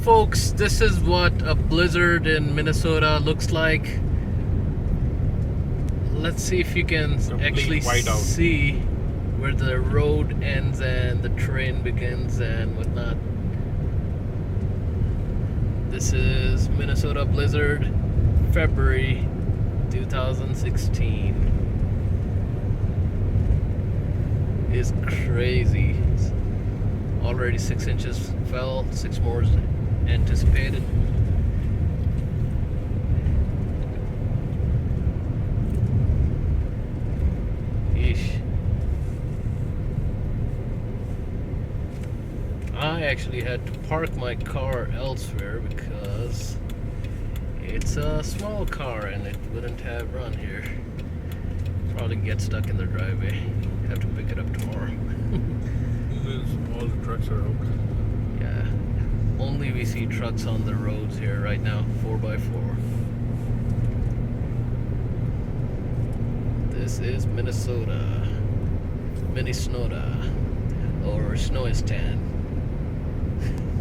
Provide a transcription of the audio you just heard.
folks, this is what a blizzard in Minnesota looks like. Let's see if you can actually see where the road ends and the train begins and whatnot. This is Minnesota blizzard, February 2016. It's crazy. Already 6 inches fell, 6 more is anticipated. Yeesh. I actually had to park my car elsewhere because it's a small car and it wouldn't have run here. Probably get stuck in the driveway. Have to pick it up tomorrow. All the trucks are out. Yeah. Only we see trucks on the roads here right now, 4x4. This is Minnesota, or Snowistan.